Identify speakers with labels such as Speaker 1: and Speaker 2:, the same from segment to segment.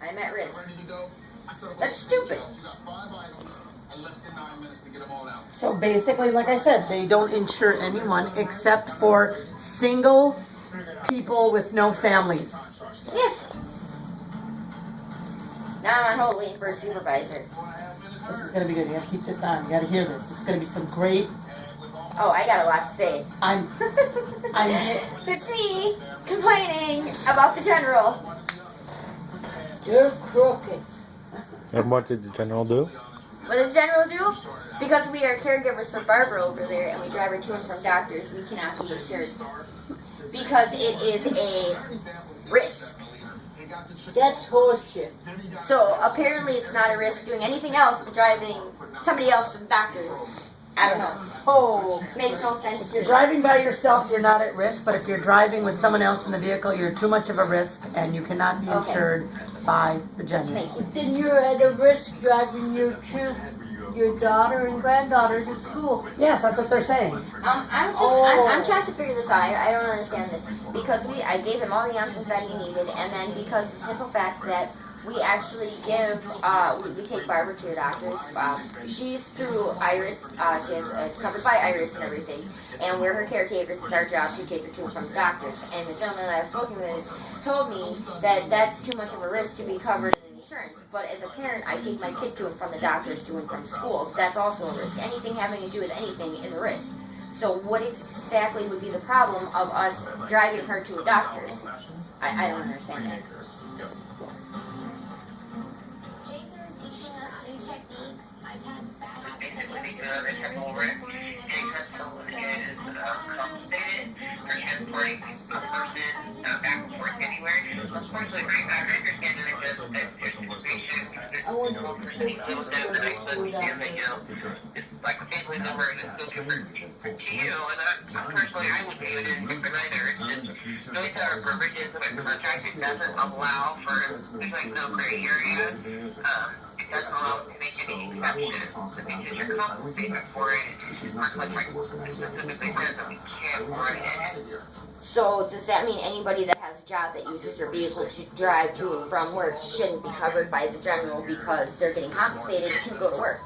Speaker 1: I'm at risk. That's stupid.
Speaker 2: So basically, like I said, they don't insure anyone except for single people with no families.
Speaker 1: Yes. Now I'm on hold waiting for a supervisor.
Speaker 2: This is going to be good. You got to keep this on. You got to hear this. This is going to be some great...
Speaker 1: Oh, I got a lot to say. It's me complaining about the general.
Speaker 2: You're crooked.
Speaker 3: And what did the general do?
Speaker 1: What does the general do? Because we are caregivers for Barbara over there and we drive her to and from doctors, we cannot be insured. Because it is a risk.
Speaker 2: That's horseshit.
Speaker 1: So apparently it's not a risk doing anything else but driving somebody else to the doctors. I don't know.
Speaker 2: Oh.
Speaker 1: Makes no sense.
Speaker 2: If you're driving by yourself, you're not at risk, but if you're driving with someone else in the vehicle, you're too much of a risk and you cannot be insured by the general.
Speaker 1: Thank you.
Speaker 4: Then you're at a risk driving your daughter and granddaughter to school.
Speaker 2: Yes, that's what they're saying.
Speaker 1: I'm trying to figure this out. I don't understand this. Because I gave him all the answers that he needed, and then because the simple fact that we actually we take Barbara to the doctors. She's through Iris. It's covered by Iris and everything. And we're her caretakers. It's our job to take her to and from the doctors. And the gentleman that I was spoken with told me that that's too much of a risk to be covered in insurance. But as a parent, I take my kid to and from the doctors, to and from school. That's also a risk. Anything having to do with anything is a risk. So what exactly would be the problem of us driving her to a doctor's? I don't understand that.
Speaker 5: Basically, the whole risk. Someone is compensated for transporting a person back and forth anywhere. Unfortunately, right now, I understand that there's situation. I want to take that I understand that, it's like a family member and it's still different to you. And personally, I would view it as different either. It's just really that our provisions of our contract, it doesn't allow for, there's like no gray area. It doesn't allow us to make any exceptions. The because you're compensated for it, our contract specifically says that we can't run it.
Speaker 1: So does that mean anybody that has a job that uses your vehicle to drive to and from work shouldn't be covered by the general because they're getting compensated to go to work?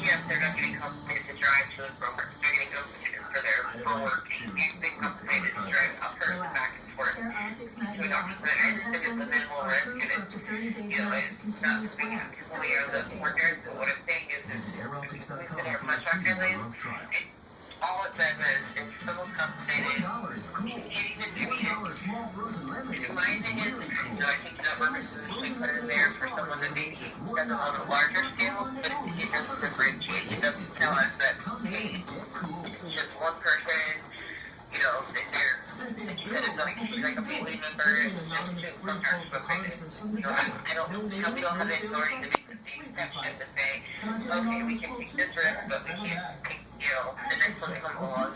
Speaker 5: Yes, they're not getting compensated to drive to and from work. They're getting compensated for their work. Being compensated to drive a person back and forth to a doctor's visit. I understand it's a minimal risk and it's, it's not speaking completely of the workers. But what I'm saying is within our contract delays, all it says is if someone's compensated, my thing is, I think that workers usually put it in there for someone that maybe doesn't on a larger scale, but it doesn't differentiate. It doesn't tell us that, hey, it's just one person, that they're, it's like a family member, it's just sometimes we don't have the authority to make the exception to say, okay, we can take this risk, but we can't take, the next one comes along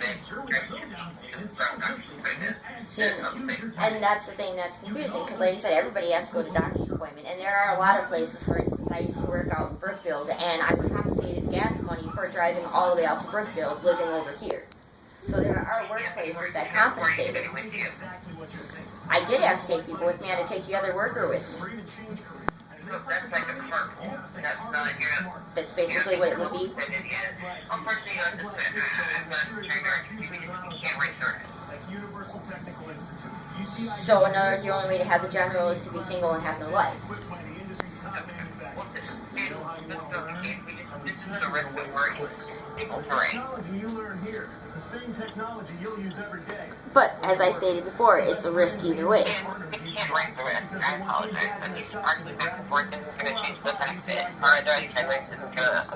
Speaker 1: and that's the thing that's confusing, because like I said, everybody has to go to doctor's appointment, and there are a lot of places, for instance, I used to work out in Brookfield, and I was compensated gas money for driving all the way out to Brookfield, living over here. So there are workplaces that compensate. I did have to take people with me. I had to take the other worker with me.
Speaker 5: That's like a carpool. That's not
Speaker 1: That's basically what it would be.
Speaker 5: Unfortunately, I'm not trying to argue. We can't restart it.
Speaker 1: So in other words, the only way to have the general is to be single and have no life.
Speaker 5: This is the risk that we're ignoring.
Speaker 6: You learn here. The same technology you'll use every day.
Speaker 1: But as I stated before, it's a risk either way.
Speaker 5: We can't rank the risk. I apologize. I mean, arguing back and forth isn't going to change the fact that our underwriting guidelines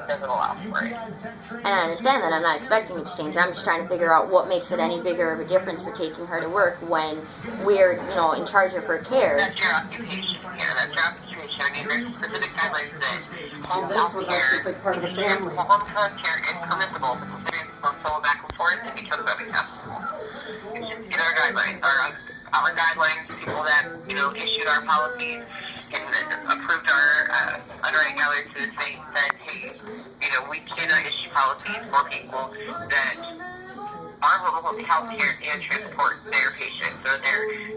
Speaker 5: doesn't allow for it.
Speaker 1: And I understand that. I'm not expecting it to change. I'm just trying to figure out what makes it any bigger of a difference for taking her to work when we're, in charge of her care.
Speaker 5: That's your occupation. Yeah, that's your occupation. I mean, there's specific guidelines that home health care,
Speaker 2: like part of the family.
Speaker 5: Home health care is permissible, but considering from solo back and forth, it becomes unacceptable. In our guidelines, our guidelines, people that, issued our policies and approved our underwriting guidelines to the state said, hey, we cannot issue policies for people that our mobile home health care and transport their patients, so they're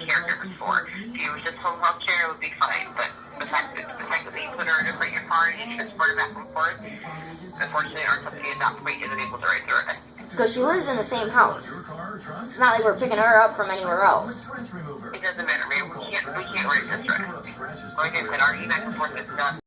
Speaker 5: caregivers for. If it was just home health care, it would be fine, but the fact that we put her in a your car and you transport her back and forth, unfortunately our company at that point isn't able to write through it.
Speaker 1: Because she lives in the same house. It's not like we're picking her up from anywhere else.
Speaker 5: It doesn't matter, man. We can't write this right. Like I said, our email and forth is not